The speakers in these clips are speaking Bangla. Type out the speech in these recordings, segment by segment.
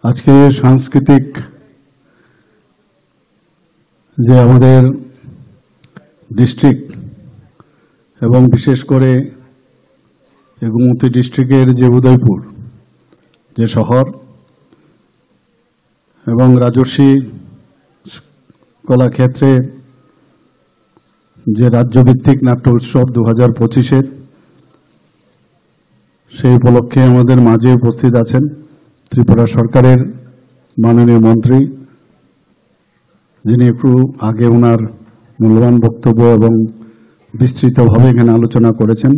আজকে সাংস্কৃতিক যে আমাদের ডিস্ট্রিক্ট এবং বিশেষ করে গোমতী ডিস্ট্রিক্টের যে উদয়পুর যে শহর এবং রাজর্ষি কলাক্ষেত্রে যে রাজ্যভিত্তিক নাট্য উৎসব 2025-এর সেই উপলক্ষে আমাদের মাঝে উপস্থিত আছেন ত্রিপুরা সরকারের মাননীয় মন্ত্রী, যিনি একটু আগে ওনার মূল্যবান বক্তব্য এবং বিস্তৃতভাবে এখানে আলোচনা করেছেন।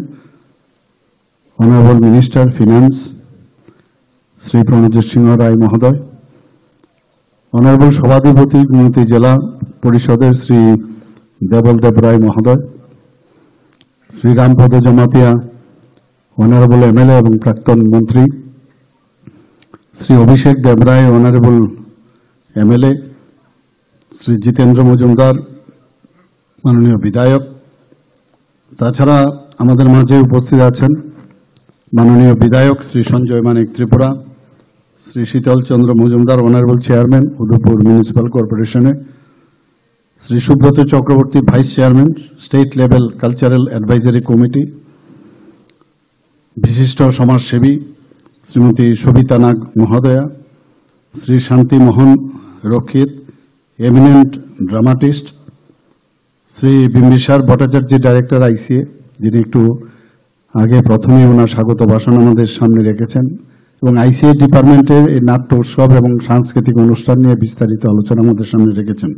Honourable minister finance Shri Pranajit Singha Roy মহোদয়, অনারেবল সভাধিপতি গোমতী জেলা পরিষদের শ্রী দেবলদেব রায় মহোদয়, শ্রী রামপদ জমাতিয়া অনারেবল এমএলএ এবং প্রাক্তন মন্ত্রী, শ্রী অভিষেক দেবরায় অনারেবল এমএলএ, শ্রী জিতেন্দ্র মজুমদার মাননীয় বিধায়ক, তাছাড়া আমাদের মাঝে উপস্থিত আছেন মাননীয় বিধায়ক শ্রী সঞ্জয় মানিক Tripura, Shri Sital Chandra Majumdar honourable chairman Udaipur municipal কর্পোরেশনে, Shri Subrata Chakraborty vice chairman state level cultural advisory committee, বিশিষ্ট সমাজসেবী শ্রীমতী সবিতা নাগ মহোদয়া, Shri Shanti Mohan Rakshit eminent dramatist, Shri Bimbisar Bhattacharya director ICA, যিনি একটু আগে প্রথমেই ওনার স্বাগত ভাষণ আমাদের সামনে রেখেছেন এবং আইসিএ ডিপার্টমেন্টের এই নাট্য উৎসব এবং সাংস্কৃতিক অনুষ্ঠান নিয়ে বিস্তারিত আলোচনা আমাদের সামনে রেখেছেন।